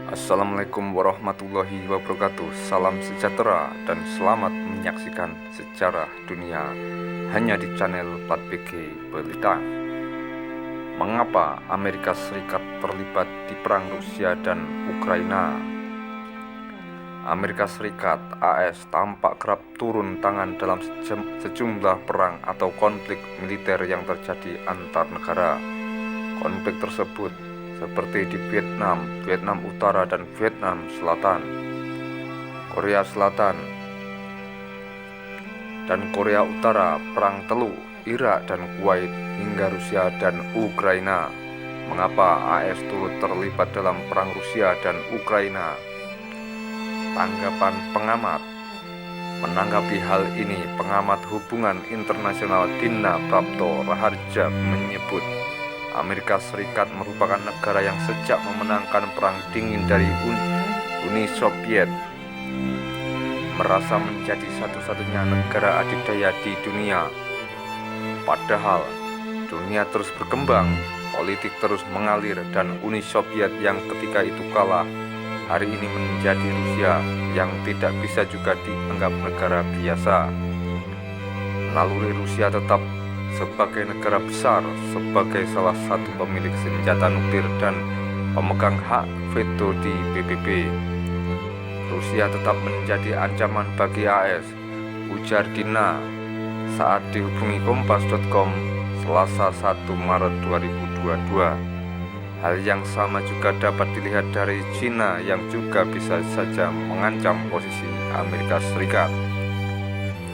Assalamualaikum warahmatullahi wabarakatuh. Salam sejahtera dan selamat menyaksikan sejarah dunia hanya di channel Plat BG Berita. Mengapa Amerika Serikat terlibat di perang Rusia dan Ukraina? Amerika Serikat (AS) tampak kerap turun tangan dalam sejumlah perang atau konflik militer yang terjadi antar negara. Konflik tersebut seperti di Vietnam, Vietnam Utara dan Vietnam Selatan, Korea Selatan dan Korea Utara, Perang Teluk, Irak dan Kuwait, hingga Rusia dan Ukraina. Mengapa AS turut terlibat dalam perang Rusia dan Ukraina? Tanggapan pengamat. Menanggapi hal ini, pengamat hubungan internasional Dina Prapto Raharja menyebut Amerika Serikat merupakan negara yang sejak memenangkan Perang Dingin dari Uni Soviet merasa menjadi satu-satunya negara adidaya di dunia. Padahal dunia terus berkembang, politik terus mengalir, dan Uni Soviet yang ketika itu kalah hari ini menjadi Rusia yang tidak bisa juga dianggap negara biasa. Naluri Rusia tetap sebagai negara besar, sebagai salah satu pemilik senjata nuklir dan pemegang hak veto di PBB. Rusia tetap menjadi ancaman bagi AS, ujar Dina saat dihubungi Kompas.com Selasa 1 Maret 2022. Hal yang sama juga dapat dilihat dari China yang juga bisa saja mengancam posisi Amerika Serikat.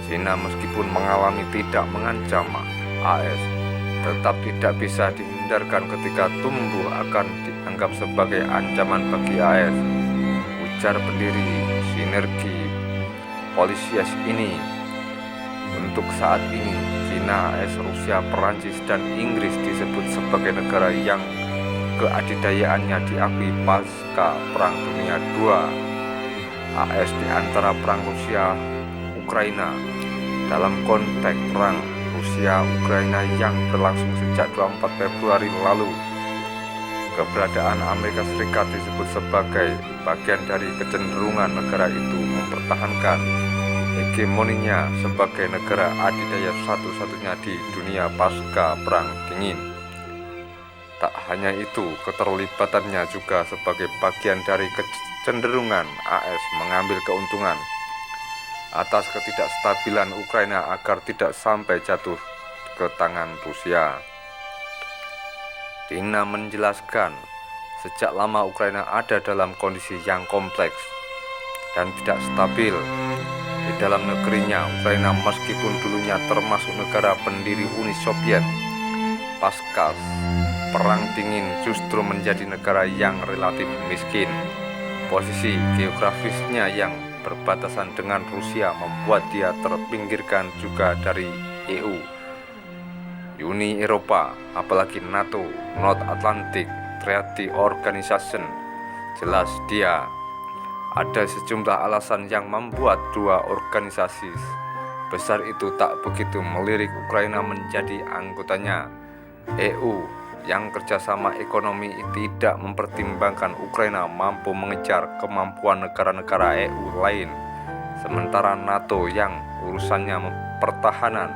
China meskipun mengalami tidak mengancam AS, tetap tidak bisa dihindarkan ketika tumbuh akan dianggap sebagai ancaman bagi AS, ujar pendiri Sinergi Policies ini. Untuk saat ini, China, AS, Rusia, Perancis, dan Inggris disebut sebagai negara yang keadidayaannya diakui pasca Perang Dunia II. AS di antara perang Rusia Ukraina dalam konteks perang Rusia-Ukraina yang berlangsung sejak 24 Februari lalu. Keberadaan Amerika Serikat disebut sebagai bagian dari kecenderungan negara itu mempertahankan hegemoninya sebagai negara adidaya satu-satunya di dunia pasca Perang Dingin. Tak hanya itu, keterlibatannya juga sebagai bagian dari kecenderungan AS mengambil keuntungan atas ketidakstabilan Ukraina agar tidak sampai jatuh ke tangan Rusia. Dina menjelaskan, sejak lama Ukraina ada dalam kondisi yang kompleks dan tidak stabil. Di dalam negerinya, Ukraina meskipun dulunya termasuk negara pendiri Uni Soviet, pasca Perang Dingin justru menjadi negara yang relatif miskin. Posisi geografisnya yang berbatasan dengan Rusia membuat dia terpinggirkan juga dari EU, Uni Eropa, apalagi NATO, North Atlantic Treaty Organization. Jelas dia ada sejumlah alasan yang membuat dua organisasi besar itu tak begitu melirik Ukraina menjadi anggotanya. EU yang kerjasama ekonomi tidak mempertimbangkan Ukraina mampu mengejar kemampuan negara-negara EU lain, sementara NATO yang urusannya pertahanan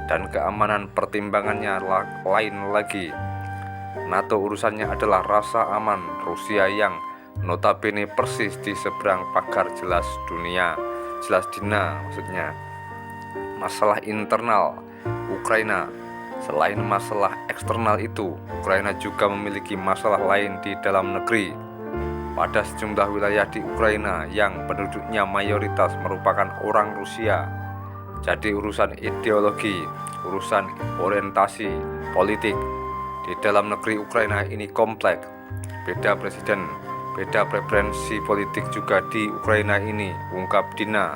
dan keamanan pertimbangannya lain lagi. NATO urusannya adalah rasa aman Rusia yang notabene persis di seberang pagar jelas Dina maksudnya. Masalah internal Ukraina. Selain masalah eksternal itu, Ukraina juga memiliki masalah lain di dalam negeri. Pada sejumlah wilayah di Ukraina yang penduduknya mayoritas merupakan orang Rusia, jadi urusan ideologi, urusan orientasi politik di dalam negeri Ukraina ini kompleks. Beda presiden, beda preferensi politik juga di Ukraina ini, ungkap Dina.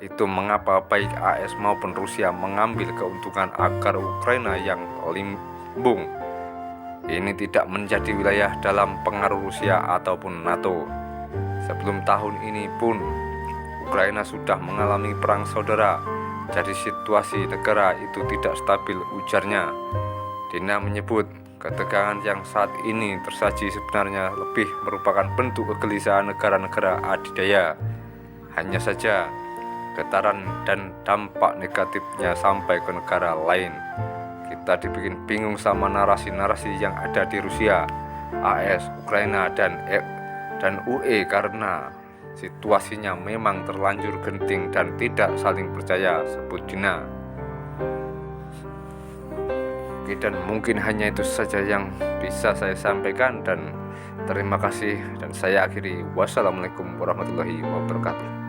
Itu mengapa baik AS maupun Rusia mengambil keuntungan agar Ukraina yang limbung ini tidak menjadi wilayah dalam pengaruh Rusia ataupun NATO. Sebelum tahun ini pun Ukraina sudah mengalami perang saudara, jadi situasi negara itu tidak stabil, ujarnya. Dina menyebut Ketegangan yang saat ini tersaji sebenarnya lebih merupakan bentuk kegelisahan negara-negara adidaya. Hanya saja getaran dan dampak negatifnya sampai ke negara lain. Kita dibikin bingung sama narasi-narasi yang ada di Rusia, AS, Ukraina, dan UE karena situasinya memang terlanjur genting dan tidak saling percaya, sebut Dina. Oke, dan mungkin hanya itu saja yang bisa saya sampaikan, dan terima kasih, dan saya akhiri. Wassalamualaikum warahmatullahi wabarakatuh.